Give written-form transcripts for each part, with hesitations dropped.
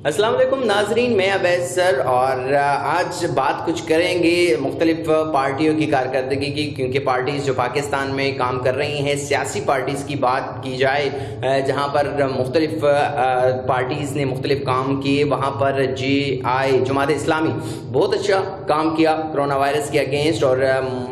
السلام علیکم ناظرین، میں عبید سر اور آج بات کچھ کریں گے مختلف پارٹیوں کی کارکردگی کی، کیونکہ پارٹیز جو پاکستان میں کام کر رہی ہیں، سیاسی پارٹیز کی بات کی جائے جہاں پر مختلف پارٹیز نے مختلف کام کیے، وہاں پر جماعت اسلامی بہت اچھا کام کیا کرونا وائرس کے اگینسٹ، اور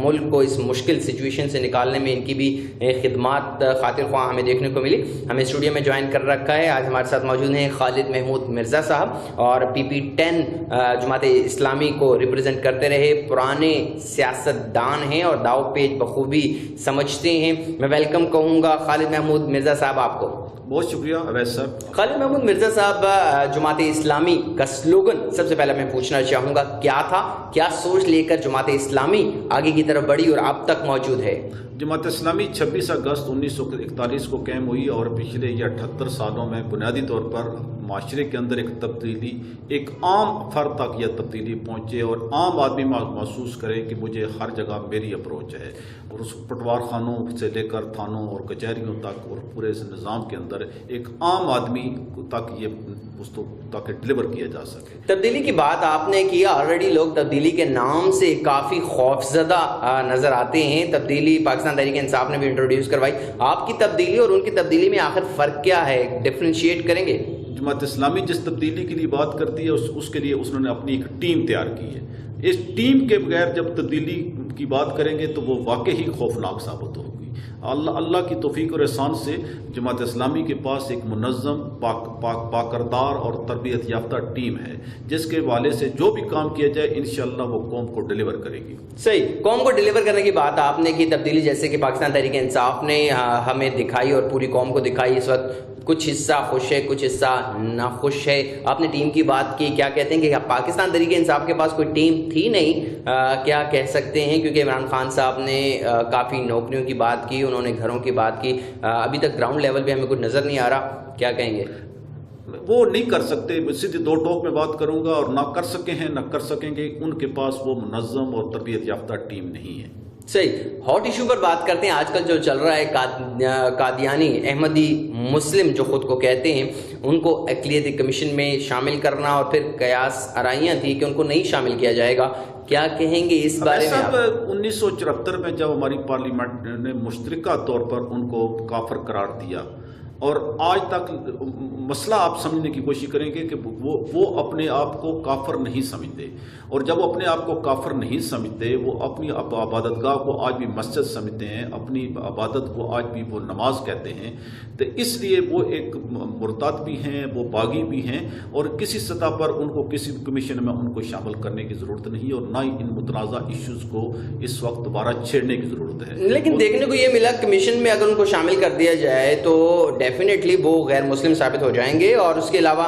ملک کو اس مشکل سچویشن سے نکالنے میں ان کی بھی خدمات خاطر خواہ ہمیں دیکھنے کو ملی۔ ہمیں اسٹوڈیو میں جوائن کر رکھا ہے، آج ہمارے ساتھ موجود ہیں خالد محمود مرزا صاحب، اور PP10 جماعت اسلامی کو ریپرزینٹ کرتے رہے پرانے سیاستدان ہیں اور داؤ پیچ بخوبی سمجھتے ہیں۔ میں ویلکم کہوں گا خالد محمود مرزا صاحب آپ کو۔ بہت شکریہ عویس صاحب۔ خالد محمود مرزا صاحب، جماعت اسلامی کا سلوگن سب سے پہلے میں پوچھنا چاہوں گا کیا تھا، کیا سوچ لے کر جماعت اسلامی آگے کی طرف بڑھی اور اب تک موجود ہے؟ جماعت اسلامی 26 اگست 1941 کو قائم ہوئی اور پچھلے یہ 78 سالوں میں بنیادی طور پر معاشرے کے اندر ایک تبدیلی، ایک عام فرد تک یہ تبدیلی پہنچے اور عام آدمی محسوس کرے کہ مجھے ہر جگہ میری اپروچ ہے، اور اس پٹوار خانوں سے لے کر تھانوں اور کچہریوں تک اور پورے اس نظام کے اندر ایک عام آدمی تک یہ اس تک ڈلیور کیا جا سکے۔ تبدیلی کی بات آپ نے کی، آلریڈی لوگ تبدیلی کے نام سے کافی خوفزدہ نظر آتے ہیں۔ تبدیلی پاکستان تحریک انصاف نے بھی انٹروڈیوس کروائی، آپ کی تبدیلی اور ان کی تبدیلی میں آخر فرق کیا ہے، ڈفرینشیٹ کریں گے؟ جماعت اسلامی جس تبدیلی کے لیے بات کرتی ہے اس کے لیے انہوں نے اپنی ایک ٹیم تیار کی ہے۔ اس ٹیم کے بغیر جب تبدیلی کی بات کریں گے تو وہ واقعی خوفناک ثابت ہوگی۔ اللہ کی توفیق اور احسان سے جماعت اسلامی کے پاس ایک منظم، پاکردار اور تربیت یافتہ ٹیم ہے، جس کے حوالے سے جو بھی کام کیا جائے انشاءاللہ وہ قوم کو ڈلیور کرے گی۔ صحیح، قوم کو ڈلیور کرنے کی بات آپ نے کی۔ تبدیلی جیسے کہ پاکستان تحریک انصاف نے ہمیں دکھائی اور پوری قوم کو دکھائی، اس وقت کچھ حصہ خوش ہے، کچھ حصہ ناخوش ہے۔ آپ نے ٹیم کی بات کی، کیا کہتے ہیں کہ پاکستان تحریک انصاف کے پاس کوئی ٹیم تھی نہیں، کیا کہہ سکتے ہیں؟ کیونکہ عمران خان صاحب نے کافی نوکریوں کی بات کی، انہوں نے گھروں کی بات کی، ابھی تک گراؤنڈ لیول پہ ہمیں کچھ نظر نہیں آ رہا، کیا کہیں گے؟ وہ نہیں کر سکتے، سیدھی دو ٹوک میں بات کروں گا، اور نہ کر سکے ہیں نہ کر سکیں گے، ان کے پاس وہ منظم اور تربیت یافتہ ٹیم نہیں ہے۔ صحیح، ہاٹ ایشو پر بات کرتے ہیں۔ آج کل جو چل رہا ہے قادیانی احمدی مسلم جو خود کو کہتے ہیں، ان کو اقلیتی کمیشن میں شامل کرنا، اور پھر قیاس آرائیاں تھی کہ ان کو نہیں شامل کیا جائے گا، کیا کہیں گے اس بارے میں؟ 1974 میں جب ہماری پارلیمنٹ نے مشترکہ طور پر ان کو کافر قرار دیا، اور آج تک مسئلہ آپ سمجھنے کی کوشش کریں گے کہ وہ اپنے آپ کو کافر نہیں سمجھتے، اور جب وہ اپنے آپ کو کافر نہیں سمجھتے، وہ اپنی عبادت گاہ کو آج بھی مسجد سمجھتے ہیں، اپنی عبادت کو آج بھی وہ نماز کہتے ہیں، تو اس لیے وہ ایک مرتد بھی ہیں، وہ باغی بھی ہیں، اور کسی سطح پر ان کو کسی کمیشن میں ان کو شامل کرنے کی ضرورت نہیں، اور نہ ہی ان متنازع ایشوز کو اس وقت دوبارہ چھیڑنے کی ضرورت ہے۔ لیکن دیکھنے کو یہ ملا کمیشن میں اگر ان کو شامل کر دیا جائے تو ڈیفینیٹلی وہ غیر مسلم ثابت ہو جائیں گے، اور اس کے علاوہ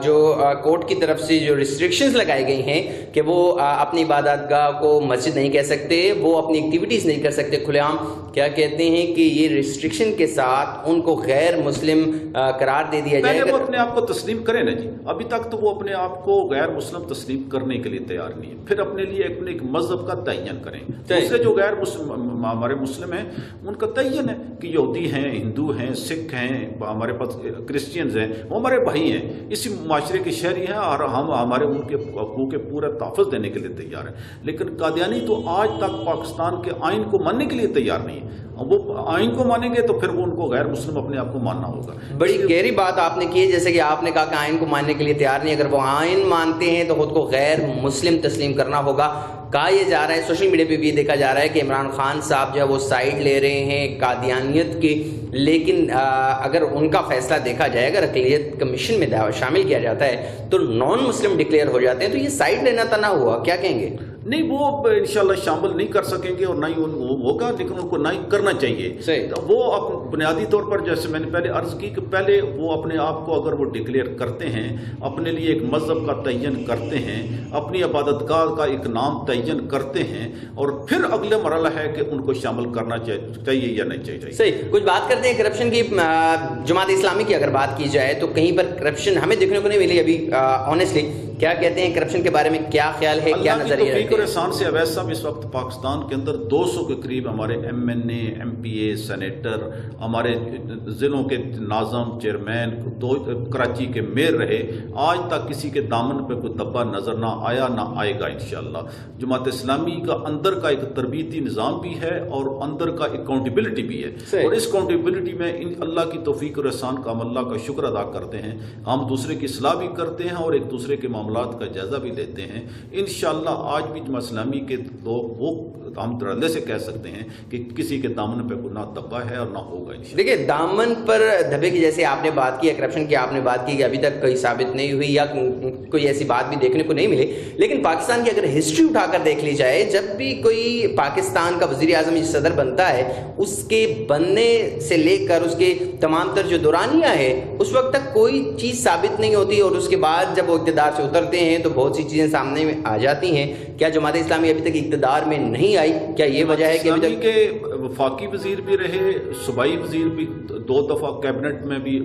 جو کورٹ کی طرف سے جو ریسٹرکشنز لگائی گئی ہیں کہ وہ اپنی عبادت گاہ کو مسجد نہیں کہہ سکتے، وہ اپنی ایکٹیویٹیز نہیں کر سکتے کھلے عام، کیا کہتے ہیں کہ یہ ریسٹرکشن کے ساتھ ان کو غیر مسلم قرار دے دیا جائے گا؟ پہلے وہ اپنے آپ کو تسلیم کریں نا جی، ابھی تک تو وہ اپنے آپ کو غیر مسلم تسلیم کرنے کے لیے تیار نہیں ہے، پھر اپنے لیے ایک مذہب کا تعین کریں۔ دوسرے جو غیر مسلم ہمارے مسلم ہیں ان کا تعین ہے کہ یہودی ہیں، ہندو ہیں، سکھ ہیں، ہمارے پاس کرسچینز ہیں، وہ ہمارے بھائی ہیں، اسی معاشرے کے شہری ہیں، اور ہم ہمارے ان کے حقوق کے پورا تحفظ دینے کے لیے تیار ہیں۔ لیکن قادیانی تو آج تک پاکستان کے آئین کو ماننے کے لیے تیار نہیں ہے۔ وہ آئین کو مانیں گے تو پھر وہ ان کو غیر مسلم اپنے آپ کو ماننا ہوگا۔ بڑی گہری بات آپ نے کی ہے، جیسے کہ آپ نے کہا کہ آئین کو ماننے کے لیے تیار نہیں، اگر وہ آئین مانتے ہیں تو خود کو غیر مسلم تسلیم کرنا ہوگا۔ کہا یہ جا رہا ہے، سوشل میڈیا پہ بھی یہ دیکھا جا رہا ہے کہ عمران خان صاحب جو ہے وہ سائیڈ لے رہے ہیں قادیانیت کی، لیکن اگر ان کا فیصلہ دیکھا جائے، اگر اقلیت کمیشن میں شامل کیا جاتا ہے تو نان مسلم ڈکلیئر ہو جاتے ہیں، تو یہ سائیڈ لینا تو نہ ہوا، کیا کہیں گے؟ نہیں، وہ انشاءاللہ شامل نہیں کر سکیں گے، اور نہ ہی ہوگا، لیکن ان کو نہ ہی کرنا چاہیے۔ وہ بنیادی طور پر جیسے میں نے پہلے عرض کی کہ پہلے وہ اپنے آپ کو اگر وہ ڈکلیئر کرتے ہیں، اپنے لیے ایک مذہب کا تعین کرتے ہیں، اپنی عبادت گاہ کا ایک نام تعین کرتے ہیں، اور پھر اگلا مرحلہ ہے کہ ان کو شامل کرنا چاہیے یا نہیں چاہیے۔ صحیح، کچھ بات کرتے ہیں کرپشن کی۔ جماعت اسلامی کی اگر بات کی جائے تو کہیں پر کرپشن ہمیں دیکھنے کو نہیں ملی ابھی آنیسٹلی، کیا کہتے ہیں کرپشن کے بارے میں، کیا خیال ہے، کیا اللہ کی نظریہ توفیق رکھتے اور ہیں؟ احسان سے اویس صاحب اس وقت پاکستان کے اندر 200 کے قریب ہمارے MNA MPA سینیٹر، ہمارے ضلعوں کے ناظم چیئرمین، کراچی کے میئر رہے، آج تک کسی کے دامن پہ کوئی دبا نظر نہ آیا، نہ آئے گا انشاءاللہ۔ جماعت اسلامی کا اندر کا ایک تربیتی نظام بھی ہے اور اندر کا اکاؤنٹیبلٹی بھی ہے، اور اس اکاؤنٹیبلٹی میں اللہ کی توفیق اور احسان کا ہم اللہ کا شکر ادا کرتے ہیں، ہم دوسرے کی اصلاح بھی کرتے ہیں اور ایک دوسرے کے معاملات کا جائزہ بھی لیتے ہیں۔ انشاءاللہ آج بھی جماعت اسلامی کے لوگ وہ ہم دردے سے کہہ سکتے ہیں کہ کسی کے دامن پہ کوئی نہ دبا ہے اور نہ ہوگا انشاءاللہ۔ دیکھیں دامن پر دھبے کی جیسے آپ نے بات کی، کرپشن کی آپ نے بات کی کہ ابھی تک کوئی ثابت نہیں ہوئی یا کوئی ایسی بات بھی دیکھنے کو نہیں ملی، لیکن پاکستان کی اگر ہسٹری اٹھا کر دیکھ لی جائے، جب بھی کوئی پاکستان کا وزیر اعظم صدر بنتا ہے، اس کے بننے سے لے کر اس کے تمام تر جو دورانیہ ہے اس وقت تک کوئی چیز ثابت نہیں ہوتی، اور اس کے بعد جب وہ اقتدار سے اترتے ہیں تو بہت سی چیزیں سامنے میں آ جاتی ہیں۔ کیا جماعت اسلامی ابھی تک اقتدار میں نہیں آئی؟ کیا یہ وجہ ہے کہ ابھی تک کے وفاقی وزیر بھی رہے، صوبائی وزیر بھی 2 دفعہ کیبنٹ میں بھی،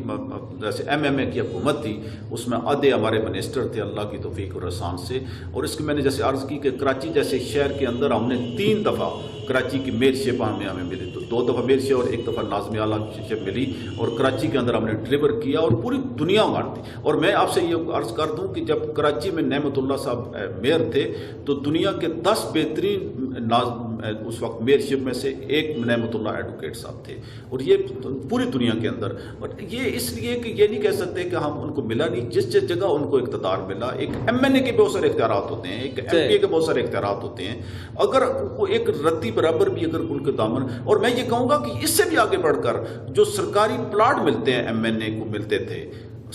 جیسے MMA کی حکومت تھی اس میں آدھے ہمارے منسٹر تھے اللہ کی توفیق اور احسان سے، اور اس کی میں نے جیسے عرض کی کہ کراچی جیسے شہر کے اندر ہم نے 3 دفعہ کراچی کی میئر شپ ہمیں ملی، تو 2 دفعہ میئر شپ اور 1 دفعہ ناظم اعلیٰ شپ ملی، اور کراچی کے اندر ہم نے ڈلیور کیا اور پوری دنیا مانتی۔ اور میں آپ سے یہ عرض کر دوں کہ جب کراچی میں نعمت اللہ صاحب میئر تھے تو دنیا کے 10 بہترین اس وقت میئر شپ میں سے ایک نعمت اللہ ایڈوکیٹ صاحب تھے، اور یہ پوری دنیا کے اندر، اور یہ اس لیے کہ یہ نہیں کہہ سکتے کہ ہم ان کو ملا نہیں، جس جگہ ان کو اقتدار ملا۔ ایک MNA کے بہت سارے اختیارات ہوتے ہیں، ایک MPA کے بہت سارے اختیارات ہوتے ہیں، اگر وہ ایک رتی برابر بھی اگر ان کے دامن، اور میں یہ کہوں گا کہ اس سے بھی آگے بڑھ کر جو سرکاری پلاٹ ملتے ہیں MNA کو ملتے تھے،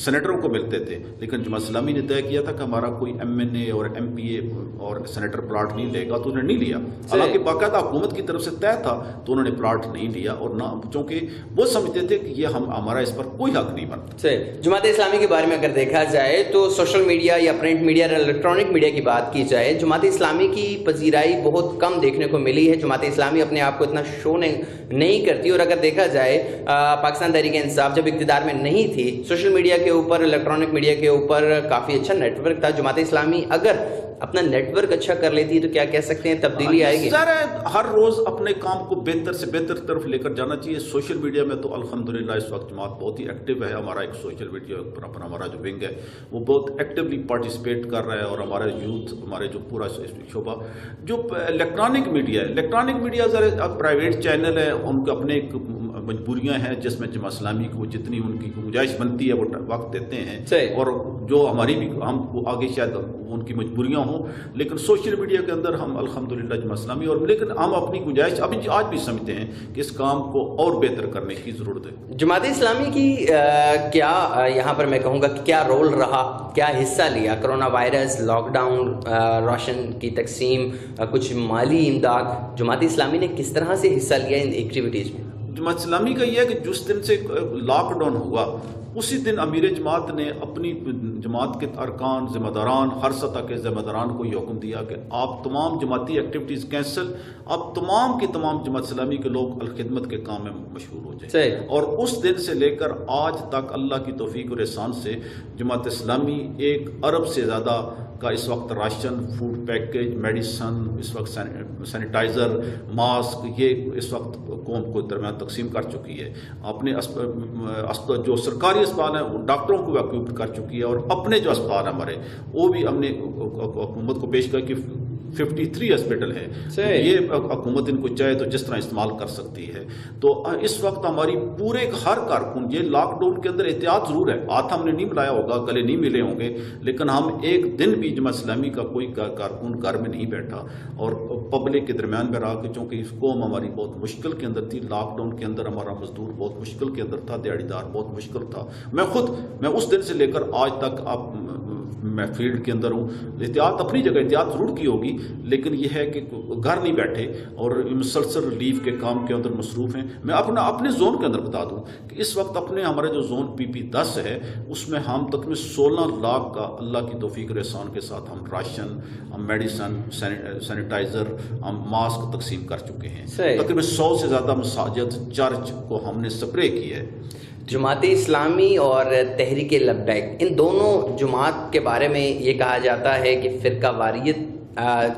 سینیٹروں کو ملتے تھے، لیکن جماعت اسلامی نے طے کیا تھا کہ ہمارا کوئی MNA اور MPA اور سینیٹر پلاٹ نہیں لے گا، تو انہوں نے نہیں لیا، حالانکہ باقاعدہ حکومت کی طرف سے طے تھا، تو انہوں نے پلاٹ نہیں لیا، اور نہ چونکہ وہ سمجھتے تھے کہ یہ ہمارا اس پر کوئی حق نہیں بنتا۔ جماعت اسلامی کے بارے میں اگر دیکھا جائے تو سوشل میڈیا یا پرنٹ میڈیا یا الیکٹرانک میڈیا کی بات کی جائے، جماعت اسلامی کی پذیرائی بہت کم دیکھنے کو ملی ہے۔ جماعت اسلامی اپنے آپ کو اتنا شو نہیں کرتی، اور اگر دیکھا جائے پاکستان تحریک انصاف جب اقتدار میں نہیں تھی، سوشل میڈیا کے اوپر، الیکٹرانک میڈیا کے اوپر کافی اچھا نیٹ ورک تھا۔ جماعت اسلامی اگر اپنا نیٹ ورک اچھا کر لیتی تو کیا کہہ سکتے ہیں تبدیلی آئے گی؟ ظاہر ہے ہر روز اپنے کام کو بہتر سے بہتر طرف لے کر جانا چاہیے۔ سوشل میڈیا میں تو الحمدللہ اس وقت جماعت بہت ہی ایکٹیو ہے، ہمارا ایک سوشل میڈیا پر ہمارا جو ونگ ہے وہ بہت ایکٹیولی پارٹیسپیٹ کر رہا ہے، اور ہمارا یوتھ، ہمارے جو پورا شعبہ جو الیکٹرانک میڈیا ذرا پرائیویٹ چینل ہے، ان کے اپنے مجبوریاں ہیں جس میں جماعت اسلامی کو جتنی ان کی گنجائش بنتی ہے وہ وقت دیتے ہیں، اور جو ہماری بھی ہم آگے شاید ان کی مجبوریاں ہوں، لیکن سوشل میڈیا کے اندر ہم الحمدللہ جماعت اسلامی، اور لیکن ہم اپنی گنجائش آج بھی سمجھتے ہیں کہ اس کام کو اور بہتر کرنے کی ضرورت ہے۔ جماعت اسلامی کی کیا یہاں پر میں کہوں گا کہ کیا رول رہا، کیا حصہ لیا corona virus, lockdown, ration کی تقسیم، کچھ مالی امداد، جماعت اسلامی نے کس طرح سے حصہ لیا ان ایکٹیویٹیز میں؟ جماعت اسلامی کا یہ ہے کہ جس دن سے لاک ڈاؤن ہوا اسی دن امیر جماعت نے اپنی جماعت کے ارکان، ذمہ داران، ہر سطح کے ذمہ داران کو یہ حکم دیا کہ آپ تمام جماعتی ایکٹیویٹیز کینسل، آپ تمام کی تمام جماعت اسلامی کے لوگ الخدمت کے کام میں مشغول ہو جائیں۔ اور اس دن سے لے کر آج تک اللہ کی توفیق اور احسان سے جماعت اسلامی 1 ارب سے زیادہ کا اس وقت راشن، فوڈ پیکیج، میڈیسن، اس وقت سینیٹائزر، ماسک، یہ اس وقت قوم کو درمیان تقسیم کر چکی ہے۔ اپنے جو سرکاری اسپتال ہیں وہ ڈاکٹروں کو اکوپ کر چکی ہے، اور اپنے جو اسپتال ہیں ہمارے وہ بھی ہم نے حکومت کو پیش کر کہ 53 ہاسپٹل ہے، یہ حکومت ان کو چاہے تو جس طرح استعمال کر سکتی ہے۔ تو اس وقت ہماری پورے ہر کارکن، یہ لاک ڈاؤن کے اندر احتیاط ضرور ہے، ہاتھ ہم نے نہیں ملایا ہوگا، گلے نہیں ملے ہوں گے، لیکن ہم ایک دن بھی جماعت اسلامی کا کوئی کارکن گھر میں نہیں بیٹھا اور پبلک کے درمیان میں رہا، کہ چونکہ اس قوم ہماری بہت مشکل کے اندر تھی، لاک ڈاؤن کے اندر ہمارا مزدور بہت مشکل کے اندر تھا، دیہڑی دار بہت مشکل تھا۔ میں اس دن سے لے کر آج تک میں فیلڈ کے اندر ہوں، احتیاط اپنی جگہ احتیاط ضرور کی ہوگی، لیکن یہ ہے کہ گھر نہیں بیٹھے اور مسلسل ریلیف کے کام کے اندر مصروف ہیں. میں اپنے زون کے اندر بتا دوں کہ اس وقت ہمارے جو زون PP10 ہے اس میں ہم تقریباً 16 لاکھ کا اللہ کی توفیق اور احسان کے ساتھ ہم راشن، ہم میڈیسن، سینیٹائزر، ہم ماسک تقسیم کر چکے ہیں. تقریباً 100 سے زیادہ مساجد، چرچ کو ہم نے سپرے کی ہے. جماعت اسلامی اور تحریک لبیک، ان دونوں جماعت کے بارے میں یہ کہا جاتا ہے کہ فرقہ واریت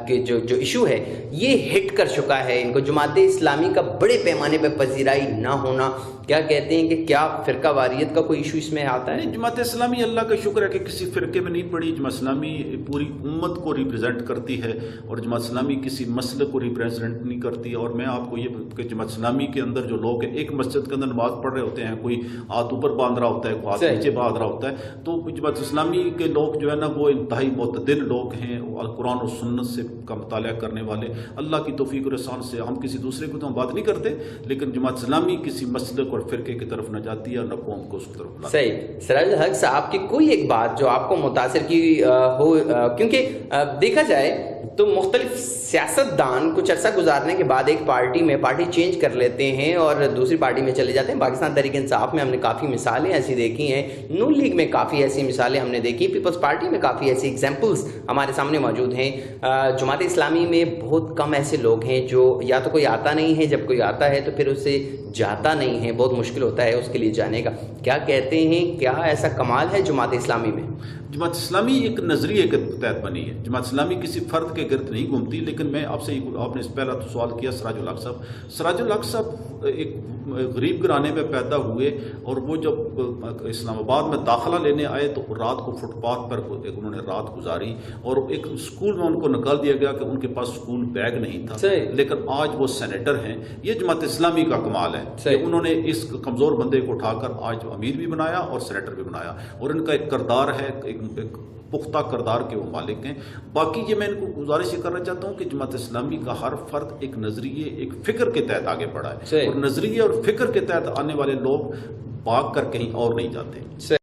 کے جو ایشو ہے یہ ہٹ کر چکا ہے ان کو. جماعت اسلامی کا بڑے پیمانے پہ پذیرائی نہ ہونا، کیا کہتے ہیں کہ کیا فرقہ واریت کا کوئی ایشو اس میں آتا ہے؟ نہیں، جماعت اسلامی اللہ کا شکر ہے کہ کسی فرقے میں نہیں پڑی. جماعت اسلامی پوری امت کو ریپرزینٹ کرتی ہے اور جماعت اسلامی کسی مسلک کو ریپرزینٹ نہیں کرتی. اور میں آپ کو یہ کہ جماعت اسلامی کے اندر جو لوگ ہیں ایک مسجد کے اندر نماز پڑھ رہے ہوتے ہیں، کوئی ہاتھ اوپر باندھ رہا ہوتا ہے، کوئی ہاتھ نیچے باندھ رہا ہوتا ہے. تو جماعت اسلامی کے لوگ جو ہے نا وہ انتہائی معتدل لوگ ہیں، قرآن و سنت سے کا مطالعہ کرنے والے. اللہ کی توفیق اور احسان سے ہم کسی دوسرے کو تو ہم بات نہیں کرتے، لیکن جماعت اسلامی کسی مسلک اور فرقے کی طرف نہ جاتی ہے اور نہ قوم کو اس کی طرف بلاتی. صحیح. سراج الحق صاحب کی کوئی ایک بات جو آپ کو متاثر کی ہو، کیونکہ دیکھا جائے تو مختلف سیاستدان کچھ عرصہ گزارنے کے بعد ایک پارٹی چینج کر لیتے ہیں اور دوسری پارٹی میں چلے جاتے ہیں. پاکستان تحریک انصاف میں ہم نے کافی مثالیں ایسی دیکھی ہیں، نون لیگ میں کافی ایسی مثالیں ہم نے دیکھی، پیپلز پارٹی میں کافی ایسی ایگزامپلز ہمارے سامنے موجود ہیں. جماعت اسلامی میں بہت کم ایسے لوگ ہیں جو یا تو کوئی آتا نہیں ہے، جب کوئی آتا ہے تو پھر اسے جاتا نہیں ہے، بہت مشکل ہوتا ہے اس کے لیے جانے کا. کیا کہتے ہیں، کیا ایسا کمال ہے جماعت اسلامی میں؟ جماعت اسلامی ایک نظریے کے تحت بنی ہے. جماعت اسلامی کسی فرد کے گرد نہیں گھومتی. لیکن میں آپ سے آپ نے پہلا تو سوال کیا سراج الحق صاحب. سراج الحق صاحب ایک غریب گھرانے میں پیدا ہوئے اور وہ جب اسلام آباد میں داخلہ لینے آئے تو رات کو فٹ پاتھ پر انہوں نے رات گزاری اور ایک اسکول میں ان کو نکال دیا گیا کہ ان کے پاس اسکول بیگ نہیں تھا. لیکن آج وہ سینیٹر ہیں. یہ جماعت اسلامی کا کمال ہے کہ انہوں نے اس کمزور بندے کو اٹھا کر آج امیر بھی بنایا اور سینیٹر بھی بنایا. اور ان کا ایک کردار ہے، ایک پختہ کردار کے وہ مالک ہیں. باقی یہ میں ان کو گزارش یہ کرنا چاہتا ہوں کہ جماعت اسلامی کا ہر فرد ایک نظریے، ایک فکر کے تحت آگے بڑھا ہے اور نظریے اور فکر کے تحت آنے والے لوگ بھاگ کر کہیں اور نہیں جاتے.